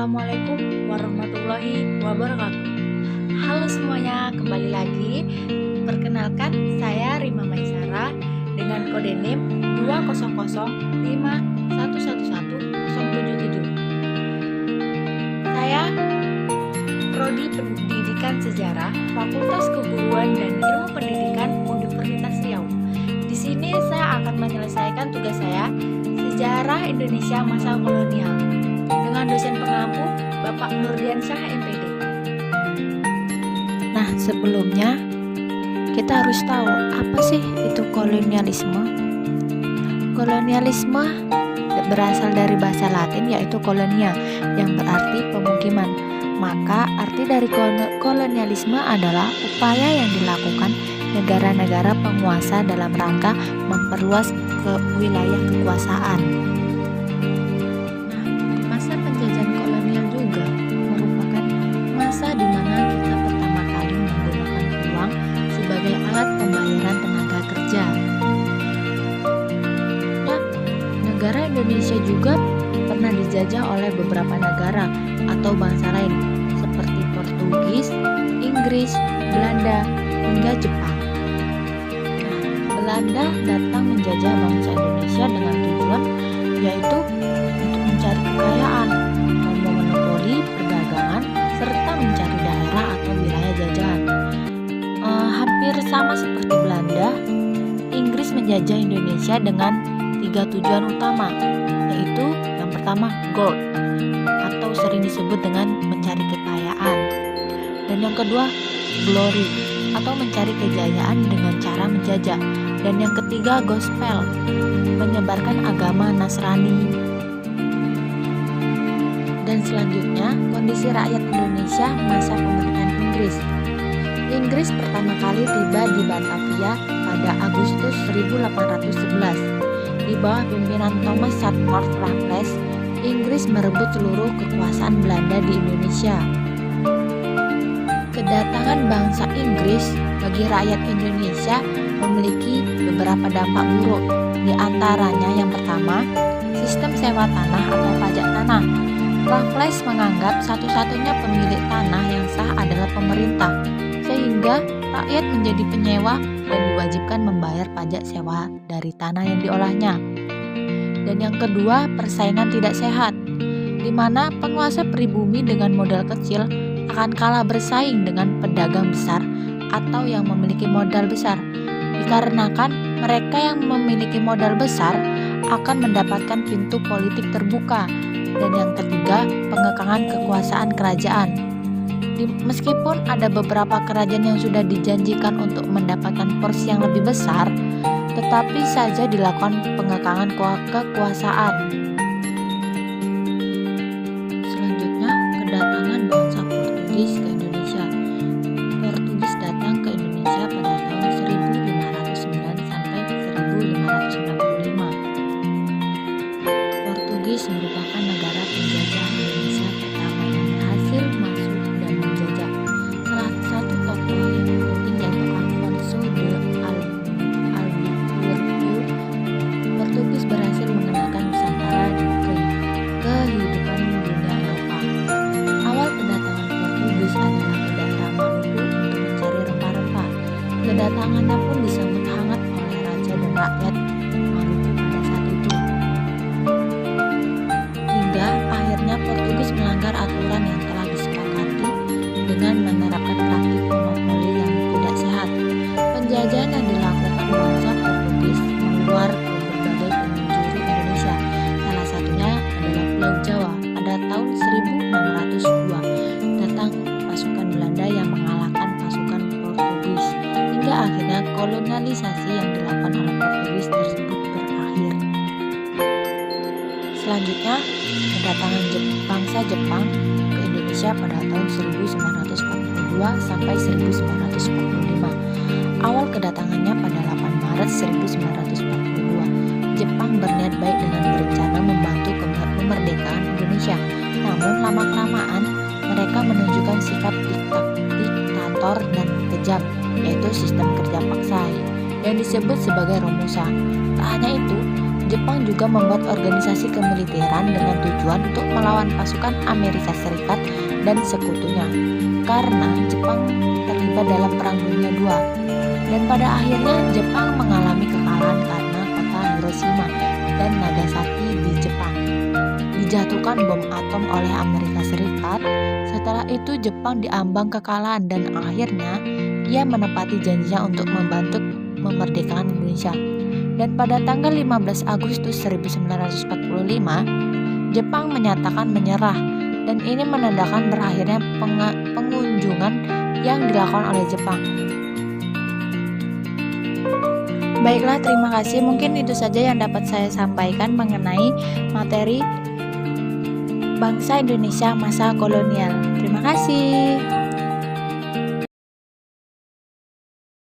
Assalamualaikum warahmatullahi wabarakatuh. Halo semuanya, kembali lagi. Perkenalkan, saya Rima Maisara dengan kode NIM 20051110777. Saya Prodi Pendidikan Sejarah, Fakultas Keguruan dan Ilmu Pendidikan Universitas Riau. Di sini saya akan menyelesaikan tugas saya, Sejarah Indonesia Masa Kolonial, dengan dosen pengampu Bapak Nurdiansyah MPD. Nah, sebelumnya kita harus tahu apa sih itu kolonialisme. Kolonialisme berasal dari bahasa Latin yaitu kolonia yang berarti pemukiman. Maka arti dari kolonialisme adalah upaya yang dilakukan negara-negara penguasa dalam rangka memperluas ke wilayah kekuasaan. Masa penjajahan kolonial juga merupakan masa di mana kita pertama kali menggunakan uang sebagai alat pembayaran tenaga kerja. Ya, negara Indonesia juga pernah dijajah oleh beberapa negara atau bangsa lain seperti Portugis, Inggris, Belanda, hingga Jepang. Belanda datang menjajah bangsa Indonesia dengan tujuan yaitu untuk mencari kekayaan, memonopoli perdagangan, serta mencari daerah atau wilayah jajahan. Hampir sama seperti Belanda, Inggris menjajah Indonesia dengan 3 tujuan utama, yaitu yang pertama gold, atau sering disebut dengan mencari kekayaan, dan yang kedua glory, atau mencari kejayaan dengan cara menjajah, dan yang ketiga gospel, menyebarkan agama Nasrani. Dan selanjutnya, kondisi rakyat Indonesia masa pemerintahan Inggris. Inggris pertama kali tiba di Batavia pada Agustus 1811. Di bawah pimpinan Thomas Seymour Raffles, Inggris merebut seluruh kekuasaan Belanda di Indonesia. Kedatangan bangsa Inggris bagi rakyat Indonesia memiliki beberapa dampak buruk. Di antaranya yang pertama, sistem sewa tanah atau pajak tanah. Raffles menganggap satu-satunya pemilik tanah yang sah adalah pemerintah, sehingga rakyat menjadi penyewa dan diwajibkan membayar pajak sewa dari tanah yang diolahnya. Dan yang kedua, persaingan tidak sehat, di mana penguasa pribumi dengan modal kecil akan kalah bersaing dengan pedagang besar atau yang memiliki modal besar, dikarenakan mereka yang memiliki modal besar akan mendapatkan pintu politik terbuka. Dan yang ketiga, pengekangan kekuasaan kerajaan. Meskipun ada beberapa kerajaan yang sudah dijanjikan untuk mendapatkan porsi yang lebih besar, tetapi saja dilakukan pengekangan kekuasaan. Selanjutnya, kedatangan bangsa Portugis ke Indonesia. Portugis datang ke Indonesia pada tahun 1509 sampai 1595. Portugis merupakan negara penjajah Indonesia pertama yang berhasil masuk dan menjajah. Salah satu tokoh yang penting yaitu Afonso de Albuquerque. Portugis berhasil mengenalkan Nusantara ke kehidupan dunia Eropa. Awal kedatangan Portugis adalah ke daerah Maluku untuk mencari rempah-rempah. Kedatangannya pun disambut hangat oleh raja dan rakyat Maluku pada saat itu. Hingga akhirnya Portugis melanggar aturan yang telah disepakati dengan menerapkan praktik monopoli yang tidak sehat. Penjajahan yang dilakukan bangsa Portugis mengeluar ke berbagai penjuru Indonesia. Salah satunya adalah Pulau Jawa. Pada tahun 1602 datang pasukan Belanda yang mengalahkan pasukan Portugis, hingga akhirnya kolonialisasi yang dilakukan oleh Portugis tersebut berakhir. Selanjutnya, kedatangan bangsa Jepang ke Indonesia pada tahun 1942 sampai 1945. Awal kedatangannya pada 8 Maret 1942. Jepang berniat baik dengan berencana membantu kemerdekaan Indonesia. Namun lama-kelamaan mereka menunjukkan sikap diktator dan kejam, yaitu sistem kerja paksa yang disebut sebagai Romusa. Tak hanya itu, Jepang juga membuat organisasi kemiliteran dengan tujuan untuk melawan pasukan Amerika Serikat dan sekutunya, karena Jepang terlibat dalam Perang Dunia II. Dan pada akhirnya Jepang mengalami kekalahan karena kota Hiroshima dan Nagasaki di Jepang dijatuhkan bom atom oleh Amerika Serikat. Setelah itu Jepang diambang kekalahan dan akhirnya ia menepati janjinya untuk membantu memerdekakan Indonesia. Dan pada tanggal 15 Agustus 1945, Jepang menyatakan menyerah, dan ini menandakan berakhirnya pengunjungan yang dilakukan oleh Jepang. Baiklah, terima kasih. Mungkin itu saja yang dapat saya sampaikan mengenai materi bangsa Indonesia masa kolonial. Terima kasih.